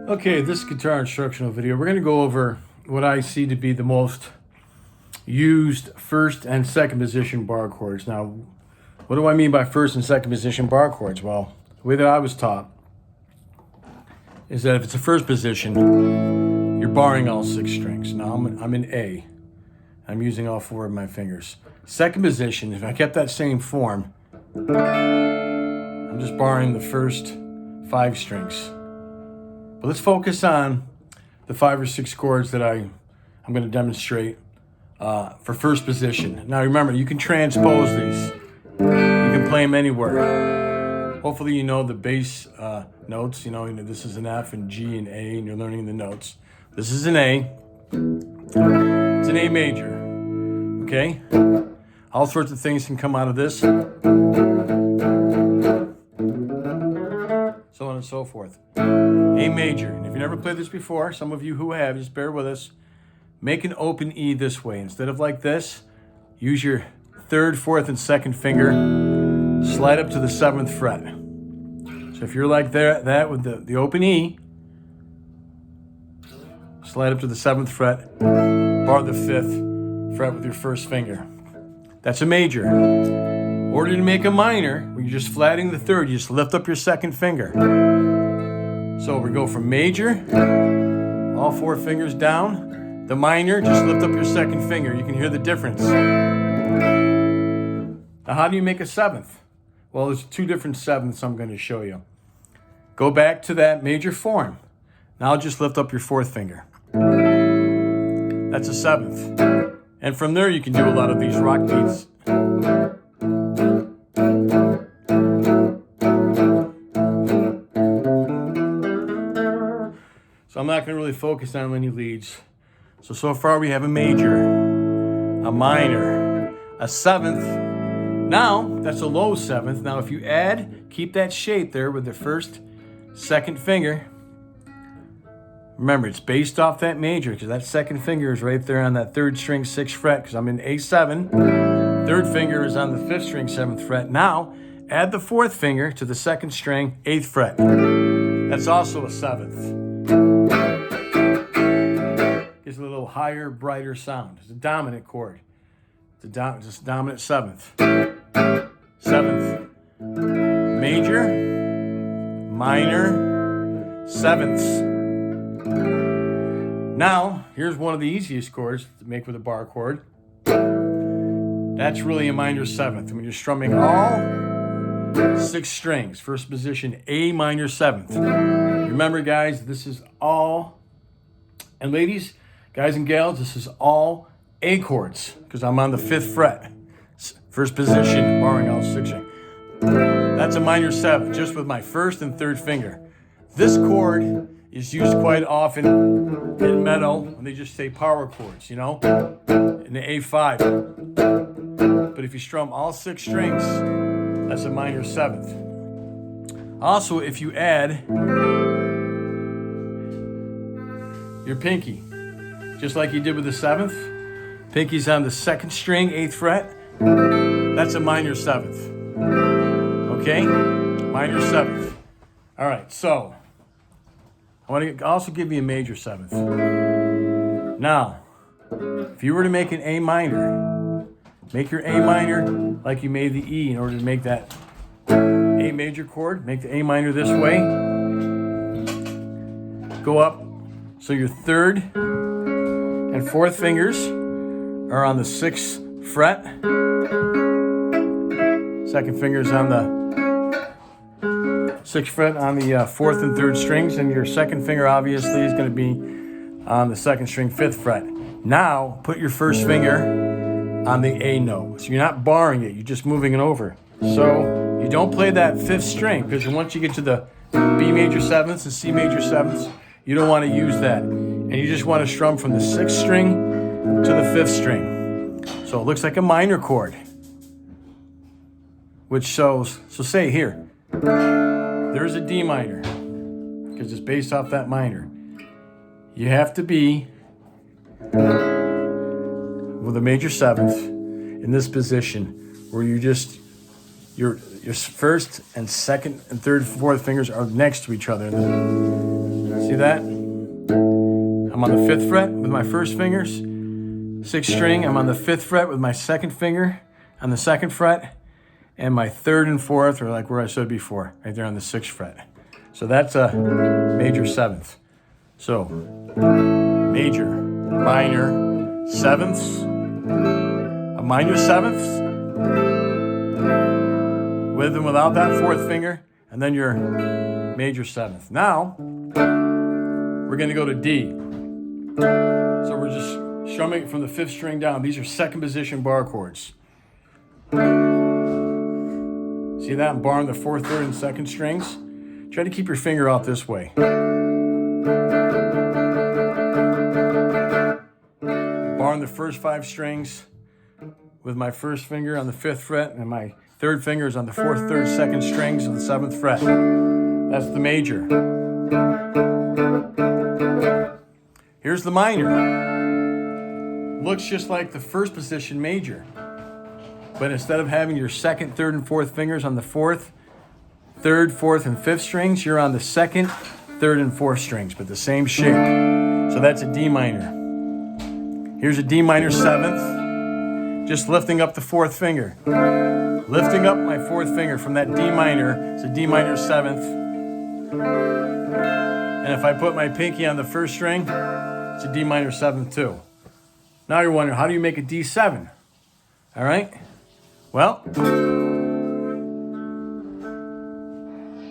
Okay, this guitar instructional video, we're going to go over what I see to be the most used first and second position bar chords. Now, what do I mean by first and second position bar chords? Well, the way that I was taught is that if it's a first position, you're barring all 6 strings. Now, I'm in A. I'm using all 4 of my fingers. Second position, if I kept that same form, I'm just barring the first 5 strings. But let's focus on the 5 or 6 chords that I'm going to demonstrate for first position. Now remember, you can transpose these. You can play them anywhere. Hopefully you know the bass notes. You know this is an F and G and A, and you're learning the notes. This is an A. It's an A major. Okay? All sorts of things can come out of this. So on and so forth. A major. And if you never played this before, some of you who have, just bear with us. Make an open E this way. Instead of like this, use your 3rd, 4th, and 2nd finger. Slide up to the 7th fret. So if you're like that with the open E, slide up to the 7th fret, bar the 5th fret with your 1st finger. That's a major. In order to make a minor, where you're just flatting the 3rd, you just lift up your 2nd finger. So we go from major, all 4 fingers down. The minor, just lift up your 2nd finger. You can hear the difference. Now, how do you make a 7th? Well, there's 2 different 7ths I'm going to show you. Go back to that major form. Now just lift up your 4th finger. That's a 7th. And from there, you can do a lot of these rock beats. So I'm not going to really focus on any leads. So far we have a major, a minor, a 7th. Now, that's a low 7th. Now, if you add, keep that shape there with the 1st, 2nd finger. Remember, it's based off that major because that 2nd finger is right there on that 3rd string, 6th fret because I'm in A7. 3rd finger is on the 5th string, 7th fret. Now, add the 4th finger to the 2nd string, 8th fret. That's also a 7th. Gives a little higher, brighter sound. It's a dominant chord. It's a dominant 7th. 7th. Major, minor, 7ths. Now, here's one of the easiest chords to make with a bar chord. That's really a minor 7th. When you're strumming all 6 strings, first position, A minor 7th. Remember, guys, this is all, and ladies, guys and gals, this is all A chords because I'm on the 5th fret. First position, barring all 6 strings. That's a minor 7th, just with my 1st and 3rd finger. This chord is used quite often in metal when they just say power chords, you know, in the A5. But if you strum all 6 strings, that's a minor 7th. Also, if you add your pinky, just like you did with the 7th, pinky's on the 2nd string, 8th fret, that's a minor 7th. Okay? Minor 7th. All right, so I want to also give you a major 7th. Now, if you were to make an A minor, make your A minor like you made the E in order to make that A major chord. Make the A minor this way. Go up so your 3rd and 4th fingers are on the 6th fret. 2nd finger's on the 6th fret on the 4th and 3rd strings, and your 2nd finger obviously is going to be on the 2nd string, 5th fret. Now, put your 1st finger on the A note. So you're not barring it, you're just moving it over. So you don't play that 5th string, because once you get to the B major 7ths and C major 7ths, you don't want to use that. And you just want to strum from the 6th string to the 5th string. So it looks like a minor chord, which shows, so say here, there's a D minor, because it's based off that minor. You have to be with a major seventh in this position where your first and second and third and fourth fingers are next to each other. See that? I'm on the 5th fret with my first fingers. 6th string, I'm on the 5th fret with my second finger on the 2nd fret. And my 3rd and 4th are like where I said before, right there on the 6th fret. So that's a major 7th. So major, minor, 7ths, a minor 7th, with and without that 4th finger, and then your major 7th. Now, we're going to go to D. So we're just strumming it from the 5th string down. These are 2nd position bar chords. See that? I'm barring the 4th, 3rd, and 2nd strings. Try to keep your finger out this way. Barring the first 5 strings with my first finger on the 5th fret, and my 3rd finger is on the 4th, 3rd, 2nd strings of the 7th fret. That's the major. Here's the minor. Looks just like the 1st position major. But instead of having your 2nd, 3rd, and 4th fingers on the 4th, 3rd, 4th, and 5th strings, you're on the 2nd, 3rd, and 4th strings, but the same shape. So that's a D minor. Here's a D minor 7th, just lifting up the 4th finger. Lifting up my 4th finger from that D minor, it's a D minor 7th. And if I put my pinky on the 1st string, it's a D minor 7th too. Now you're wondering, how do you make a D7? All right? Well,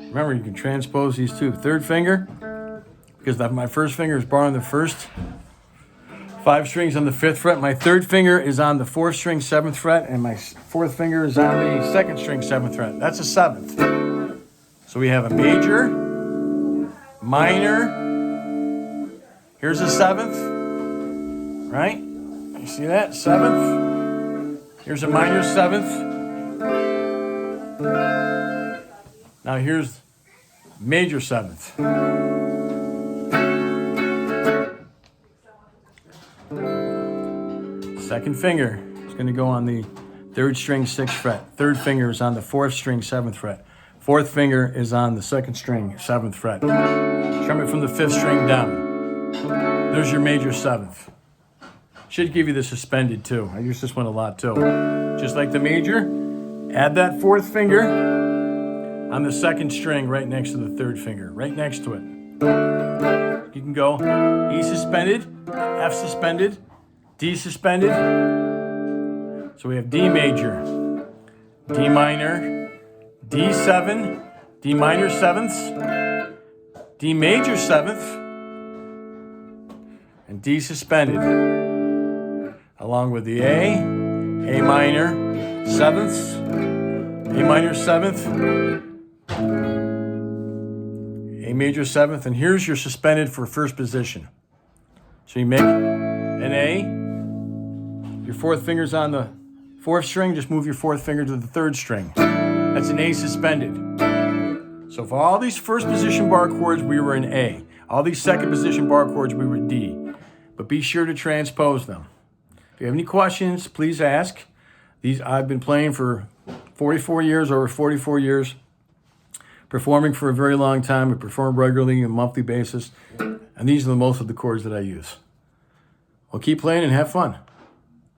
remember you can transpose these two. 3rd finger, because my 1st finger is barring the first 5 strings on the 5th fret. My 3rd finger is on the 4th string, 7th fret, and my 4th finger is on the 2nd string, 7th fret. That's a 7th. So we have a major, minor, here's a 7th, right? You see that? 7th. Here's a minor 7th. Now here's major 7th. Second finger is going to go on the 3rd string, 6th fret. 3rd finger is on the 4th string, 7th fret. 4th finger is on the 2nd string, 7th fret. Strum it from the 5th string down. There's your major 7th. Should give you the suspended too. I use this one a lot too. Just like the major, add that 4th finger on the 2nd string right next to the 3rd finger, right next to it. You can go E suspended, F suspended, D suspended. So we have D major, D minor, D7, D minor 7ths, D major 7th, and D suspended. Along with the A minor 7ths, A minor 7th, A major 7th, and here's your suspended for 1st position. So you make an A, your 4th finger's on the 4th string, just move your 4th finger to the 3rd string. That's an A suspended. So for all these 1st position bar chords, we were in A. All these 2nd position bar chords, we were D. But be sure to transpose them. If you have any questions, please ask. I've been playing for 44 years, over 44 years, performing for a very long time. I perform regularly on a monthly basis, and these are the most of the chords that I use. Well, keep playing and have fun.